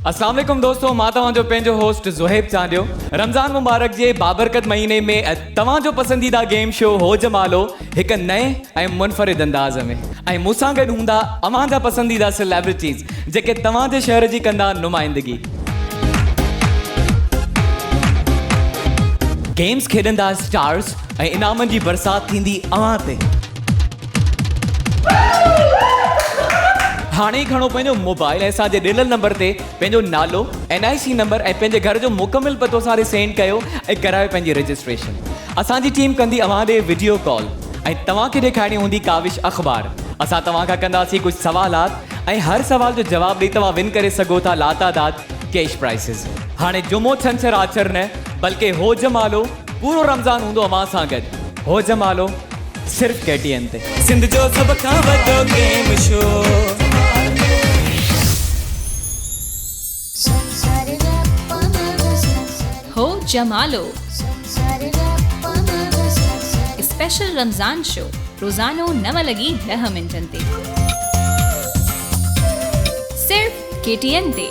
अस्सलाम वालेकुम दोस्तों, मां तव्हांजो पंहिंजो होस्ट ज़ुहैब चांडियो। रमज़ान मुबारक जे बाबरकत महीने में तव्हांजो पसंदीदा गेम शो हो जमालो हिकु नए ऐं मुनफ़रिद अंदाज़ में ऐं मूंसां गॾु हूंदा अव्हांजा पसंदीदा सेलिब्रिटीज़ जेके तव्हांजे शहर जी कंदा नुमाइंदगी। गेम्स खेॾंदा स्टार्स ऐं इनामनि जी बरसाति थींदी अव्हां ते। हाणे खणो पंहिंजो मोबाइल ऐं असांजे ॾिनल नंबर ते पंहिंजो नालो NIC नंबर ऐं पंहिंजे घर जो मुकमिल पतो असांखे सेंड कयो ऐं करायो पंहिंजी रजिस्ट्रेशन। असांजी टीम कंदी अव्हां ॾे वीडियो कॉल ऐं तव्हांखे ॾेखारणी हूंदी काविश अख़बार। असां तव्हांखां कंदासीं कुझु सवालात ऐं हर सवाल जो जवाबु ॾेई तव्हां विन करे सघो था लातादाद कैश प्राइज़िस। हाणे जुमो छंछरु आचर न बल्कि हो जमालो पूरो रमज़ान हूंदो अव्हां सां गॾु। हो जमालो सिर्फ़ु KTN ते। सिंध जो सभ खां वॾो गेम शो। हो जमालो स्पेशल रमज़ान शो रोज़ानो 9:10 ते सिर्फ KTN ते।